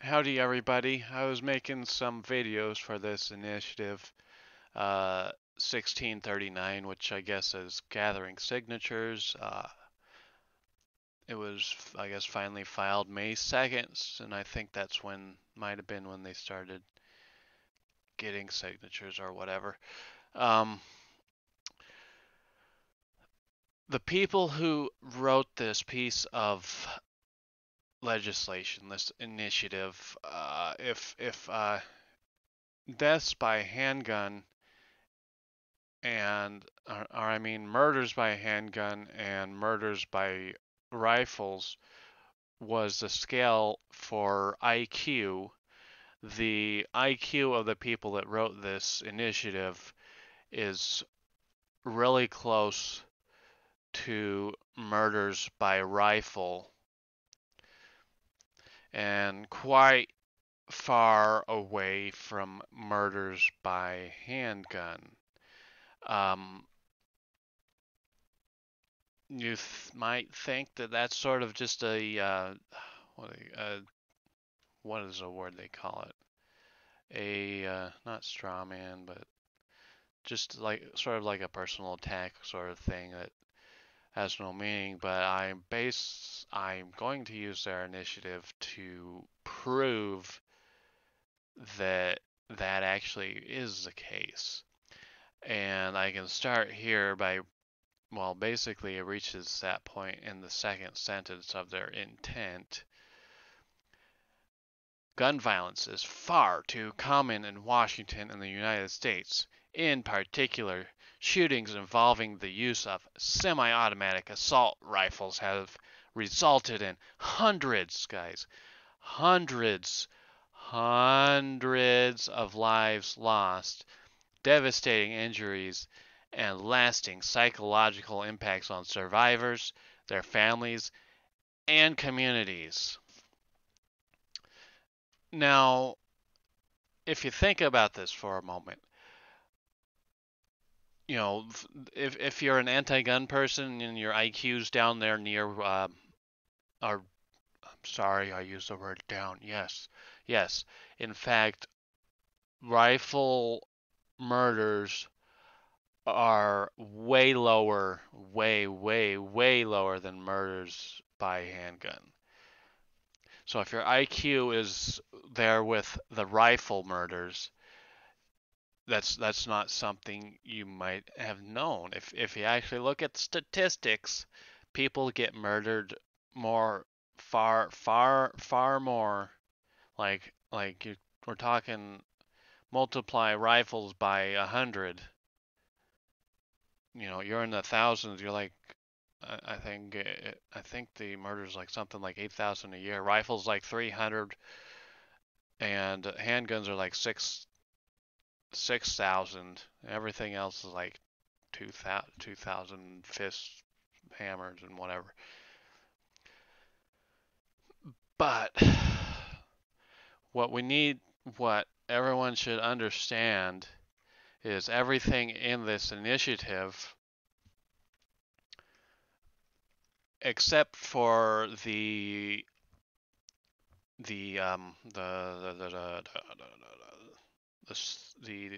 Howdy everybody. I was making some videos for this initiative, 1639, which I guess is gathering signatures. It was, I guess, finally filed May 2nd, and I think that's might have been when they started getting signatures or whatever. Um, the people who wrote this piece of legislation, this initiative, if deaths by handgun or I mean murders by handgun and murders by rifles was the scale for IQ. The IQ of the people that wrote this initiative is really close to murders by rifle and quite far away from murders by handgun. Um, you might think that that's sort of just what, what is the word they call it? Not straw man, but just like sort of like a personal attack sort of thing that has no meaning. But I'm going to use their initiative to prove that that actually is the case. And I can start here by, well, basically it reaches that point in the second sentence of their intent. Gun violence is far too common in Washington and the United States. In particular, shootings involving the use of semi-automatic assault rifles have resulted in hundreds, guys, hundreds, hundreds of lives lost, devastating injuries, and lasting psychological impacts on survivors, their families, and communities. Now, if you think about this for a moment, you know, if you're an anti-gun person and your IQ's down there near, or I'm sorry, I used the word down. Yes, yes. In fact, rifle murders are way lower, way lower than murders by handgun. So if your IQ is there with the rifle murders, that's not something you might have known. If you actually look at statistics, people get murdered more, far more. We're talking multiply rifles by 100. You know, you're in the thousands. You're like, I think the murders like something like 8,000 a year. Rifles like 300, and handguns are like 6,000. Everything else is like 2,000 fists, hammers, and whatever. But what we need, what everyone should understand, is everything in this initiative, except for the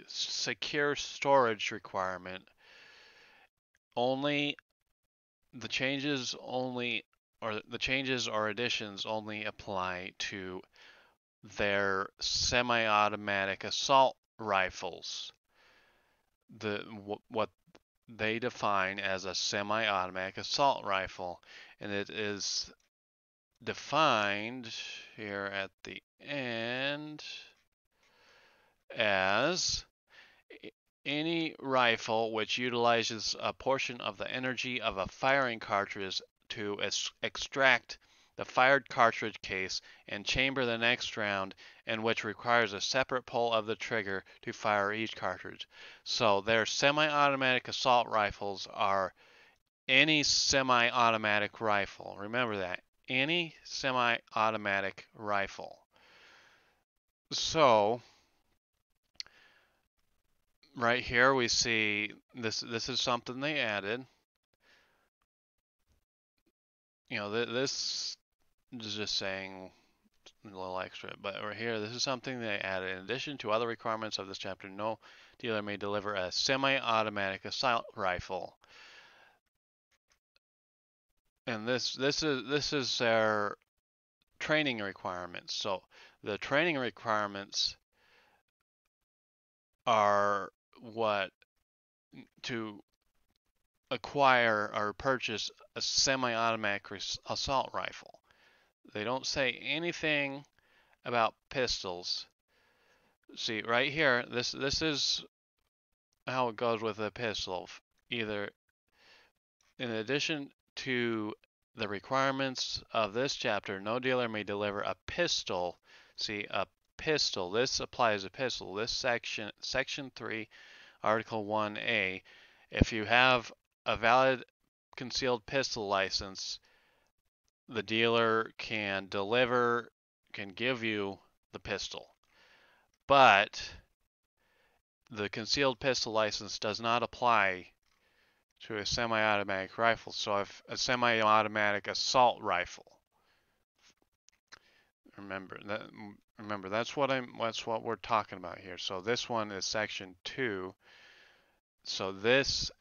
secure storage requirement, only the changes only or the changes or additions only apply to their semi-automatic assault rifles. What they define as a semi-automatic assault rifle, and it is defined here at the end as any rifle which utilizes a portion of the energy of a firing cartridge to extract the fired cartridge case and chamber the next round, and which requires a separate pull of the trigger to fire each cartridge. So their semi-automatic assault rifles are any semi-automatic rifle. Remember that. Any semi-automatic rifle. So right here we see this is something they added. You know, this is just saying a little extra. But right here, this is something they added. In addition to other requirements of this chapter, no dealer may deliver a semi-automatic assault rifle. And this is their training requirements. So the training requirements are what to acquire or purchase a semi-automatic assault rifle. They don't say anything about pistols. See, right here, this is how it goes with a pistol. Either in addition to the requirements of this chapter, no dealer may deliver a pistol. See, a pistol. This applies to pistol. This section 3, Article 1A. If you have a valid concealed pistol license, the dealer can give you the pistol. But the concealed pistol license does not apply to a semi-automatic rifle. So if a semi-automatic assault rifle, remember that's what we're talking about here. So this one is section 2. So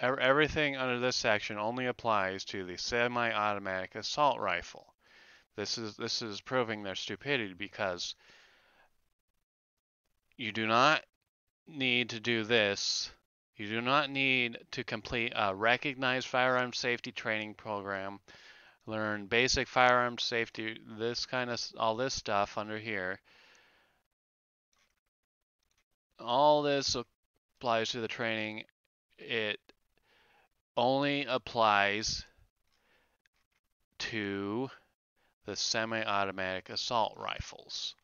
everything under this section only applies to the semi-automatic assault rifle. This is proving their stupidity, because you do not need to do this. You do not need to complete a recognized firearm safety training program, learn basic firearm safety, all this stuff under here. All this applies to the training. It only applies to the semi-automatic assault rifles.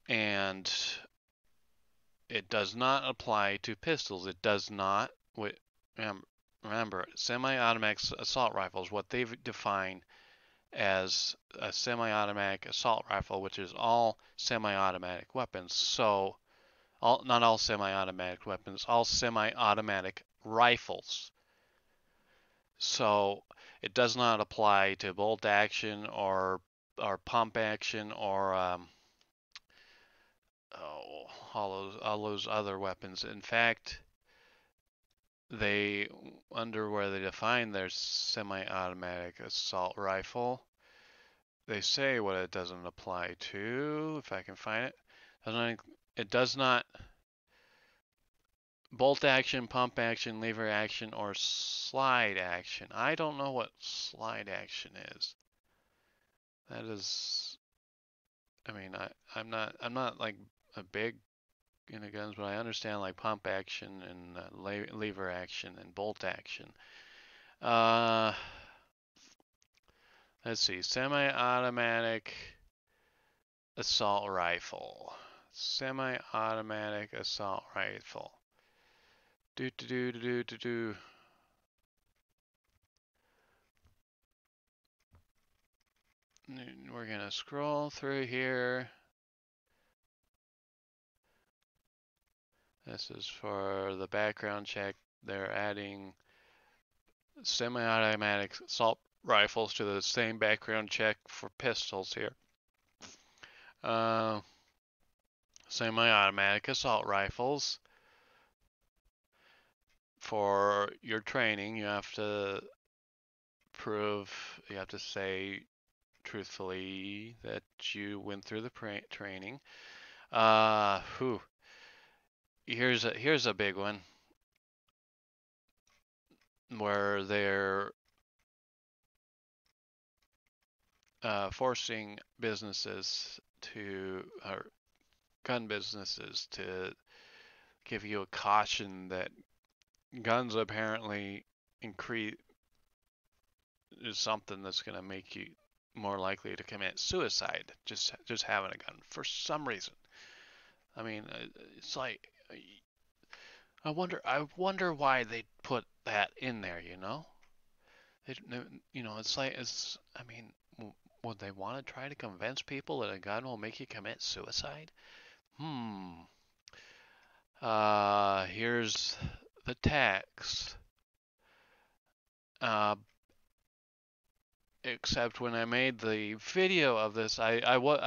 And it does not apply to pistols. It does not. Remember, semi-automatic assault rifles, what they've defined as a semi-automatic assault rifle, which is all semi-automatic weapons. So, not all semi-automatic weapons, all semi-automatic rifles. So, it does not apply to bolt action or pump action or all those other weapons. In fact, under where they define their semi-automatic assault rifle, they say what it doesn't apply to, if I can find it. It does not bolt action, pump action, lever action, or slide action. I don't know what slide action is. That is, I mean, I'm not like a big into guns, but I understand like pump action and lever action and bolt action. Let's see, semi-automatic assault rifle. Semi-automatic assault rifle. We're gonna scroll through here. This is for the background check. They're adding semi-automatic assault rifles to the same background check for pistols here. Semi-automatic assault rifles. For your training, you have to say truthfully that you went through the training. Here's a big one where they're forcing gun businesses to give you a caution that guns apparently is something that's going to make you more likely to commit suicide, just having a gun for some reason. I mean, it's like, I wonder why they put that in there, you know? I mean, would they want to try to convince people that a gun will make you commit suicide? Here's the text. Except when I made the video of this, I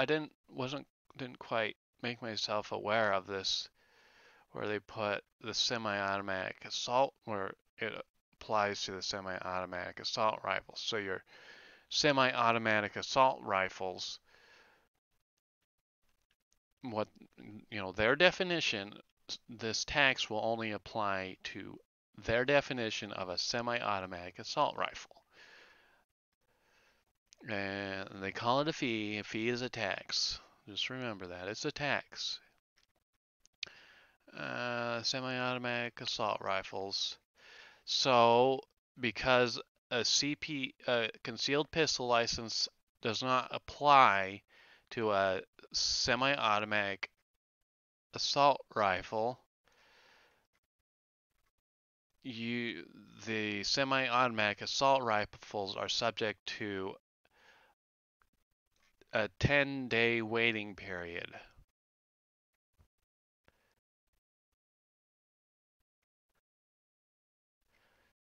didn't quite make myself aware of this, where they put the semi-automatic assault, where it applies to the semi-automatic assault rifles. So your semi-automatic assault rifles, what, their definition, this tax will only apply to their definition of a semi-automatic assault rifle. And they call it a fee. A fee is a tax. Just remember that. It's a tax. Semi-automatic assault rifles. So, because a concealed pistol license does not apply to a semi-automatic assault rifle, the semi-automatic assault rifles are subject to a 10-day waiting period.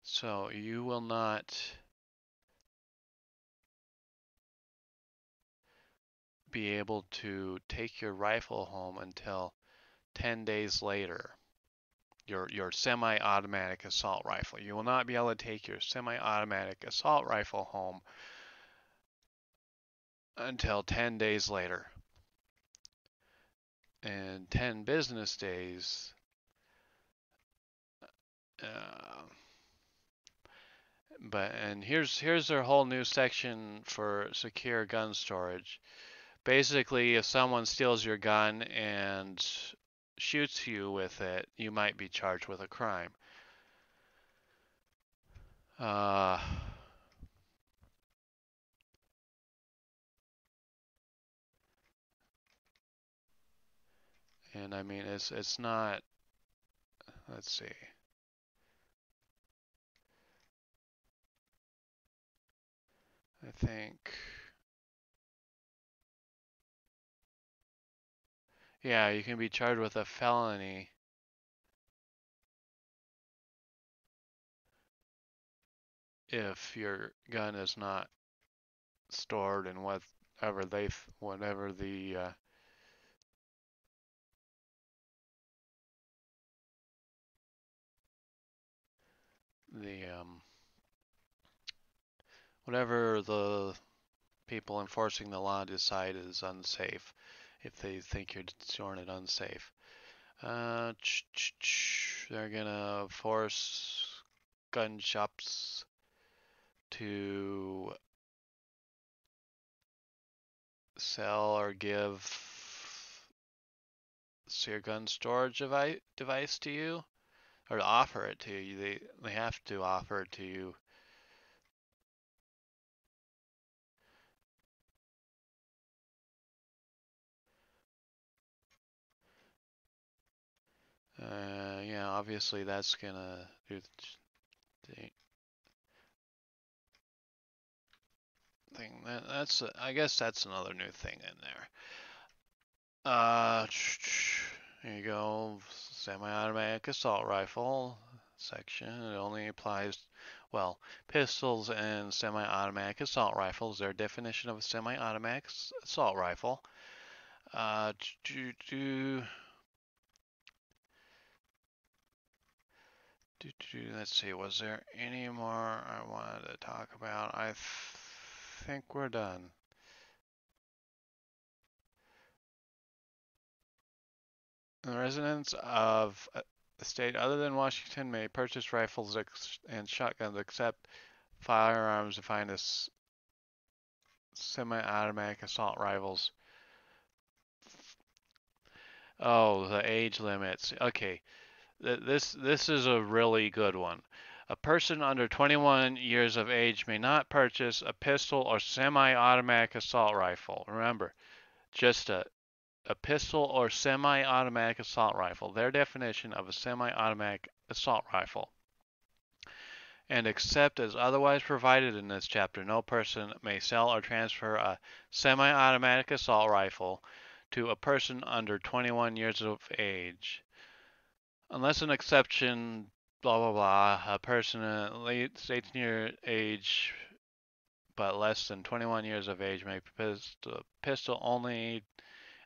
So you will not be able to take your rifle home until 10 days later. Your semi-automatic assault rifle. You will not be able to take your semi-automatic assault rifle home until 10 days later. And 10 business days. And here's their whole new section for secure gun storage. Basically, if someone steals your gun and shoots you with it, you might be charged with a crime. And I mean, it's not. Let's see. I think. Yeah, you can be charged with a felony if your gun is not stored in whatever the whatever the people enforcing the law decide is unsafe, if they think you're storing it unsafe. They're gonna force gun shops to sell or give your gun storage device to you, or to offer it to you. They have to offer it to you. Yeah, obviously that's gonna do the thing. I guess that's another new thing in there. Here you go. Semi-automatic assault rifle section. It only applies, well, pistols and semi-automatic assault rifles. Their definition of a semi-automatic assault rifle. Let's see, was there any more I wanted to talk about? I think we're done. The residents of a state other than Washington may purchase rifles and shotguns except firearms defined as semi-automatic assault rifles. Oh, the age limits. Okay. This is a really good one. A person under 21 years of age may not purchase a pistol or semi-automatic assault rifle. Remember, just a pistol or semi-automatic assault rifle. Their definition of a semi-automatic assault rifle. And except as otherwise provided in this chapter, no person may sell or transfer a semi-automatic assault rifle to a person under 21 years of age. Unless an exception, blah, blah, blah, a person at late 18-year age but less than 21 years of age may possess a pistol only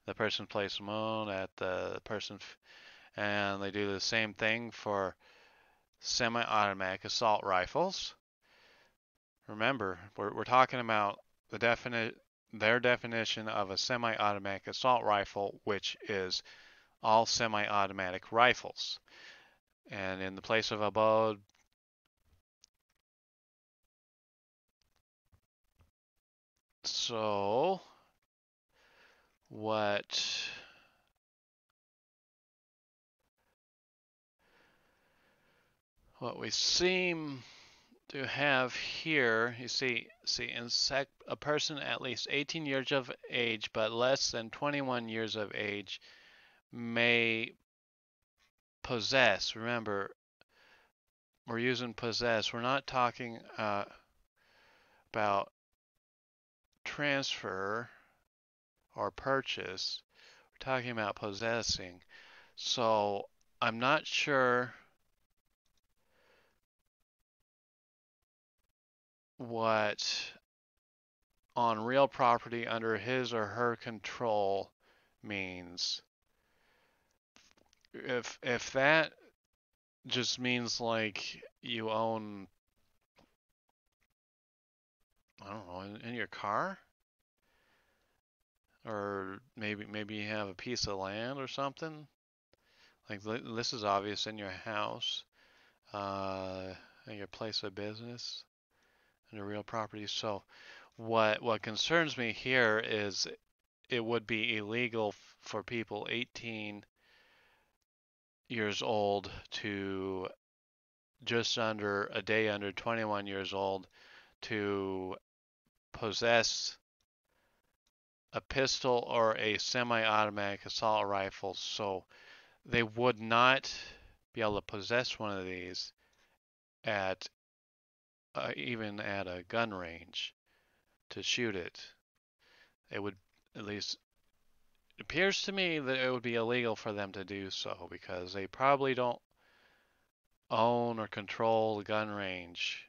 the person places them on at the person, and they do the same thing for semi-automatic assault rifles. Remember, we're talking about their definition of a semi-automatic assault rifle, which is all semi-automatic rifles. And in the place of abode, so what we seem to have here, you see, a person at least 18 years of age but less than 21 years of age may possess. Remember, we're using possess. We're not talking about transfer or purchase. We're talking about possessing. So I'm not sure what on real property under his or her control means. If that just means like you own, I don't know, in your car, or maybe you have a piece of land or something. Like this is obvious in your house, in your place of business, in your real property. So what concerns me here is it would be illegal for people 18 years old to just under a day under 21 years old to possess a pistol or a semi-automatic assault rifle. So they would not be able to possess one of these at even at a gun range to shoot it. It would, at least it appears to me, that it would be illegal for them to do so because they probably don't own or control the gun range,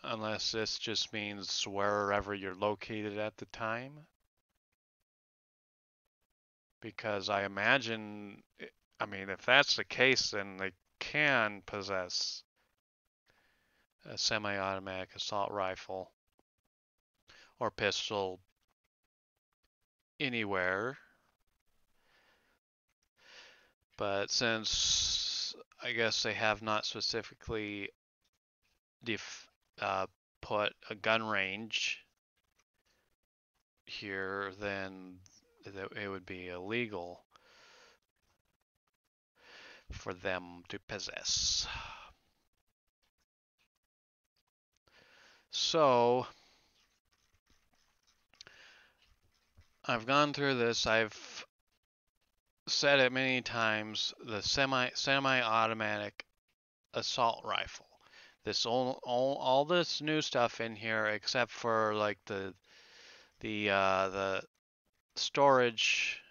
unless this just means wherever you're located at the time. Because I imagine, I mean, if that's the case, then they can possess a semi-automatic assault rifle or pistol anywhere. But since I guess they have not specifically put a gun range here, then it would be illegal for them to possess. So I've gone through this. I've said it many times. The semi-automatic assault rifle. This all this new stuff in here, except for like the storage,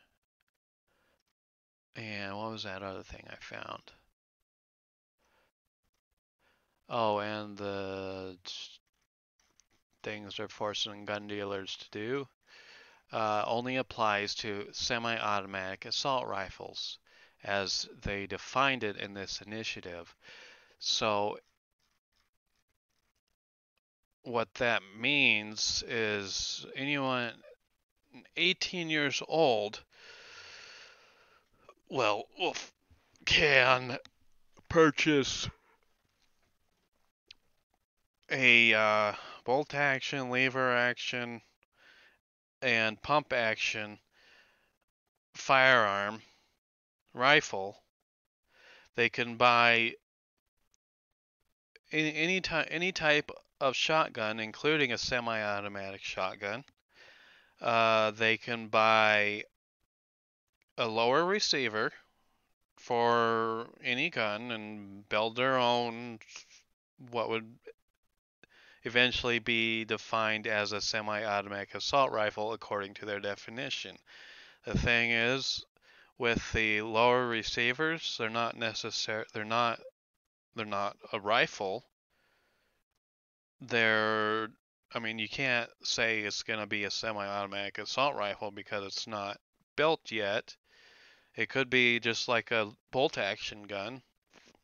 and what was that other thing I found? Oh, and the things they're forcing gun dealers to do only applies to semi-automatic assault rifles, as they defined it in this initiative. So what that means is anyone 18 years old, well, can purchase a bolt action, lever action, and pump action firearm rifle. They can buy any type of shotgun, including a semi-automatic shotgun. They can buy a lower receiver for any gun and build their own, what would eventually be defined as a semi-automatic assault rifle according to their definition. The thing is, with the lower receivers, they're not a rifle. they're, I mean, you can't say it's going to be a semi-automatic assault rifle because it's not built yet. It could be just like a bolt action gun.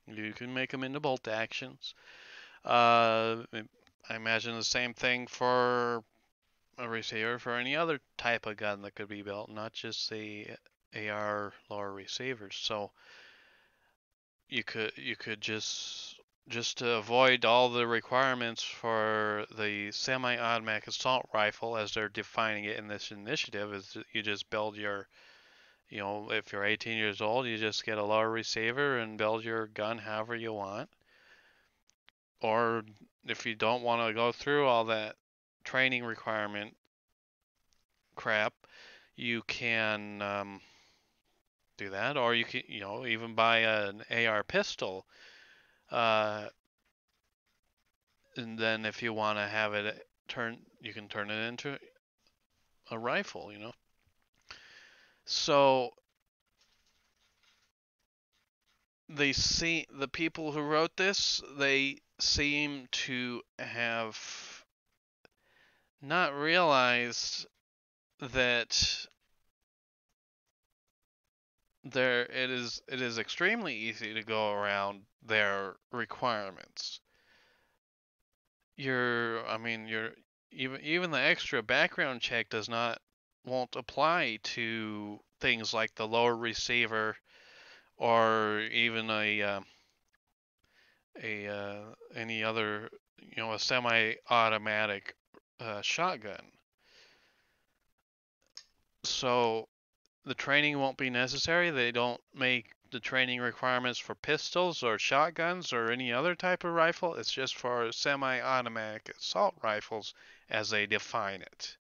You can make them into bolt actions. I imagine the same thing for a receiver for any other type of gun that could be built, not just the AR lower receivers. So you could just to avoid all the requirements for the semi-automatic assault rifle as they're defining it in this initiative is you just build your, if you're 18 years old, you just get a lower receiver and build your gun however you want. Or if you don't want to go through all that training requirement crap, you can do that, or you can, even buy an AR pistol. Uh, and then if you want to have it you can turn it into a rifle. So the people who wrote this, they seem to have not realized that it is extremely easy to go around their requirements. I mean, even the extra background check won't apply to things like the lower receiver or even any other, a semi-automatic shotgun. So the training won't be necessary. They don't make the training requirements for pistols or shotguns or any other type of rifle. It's just for semi-automatic assault rifles as they define it.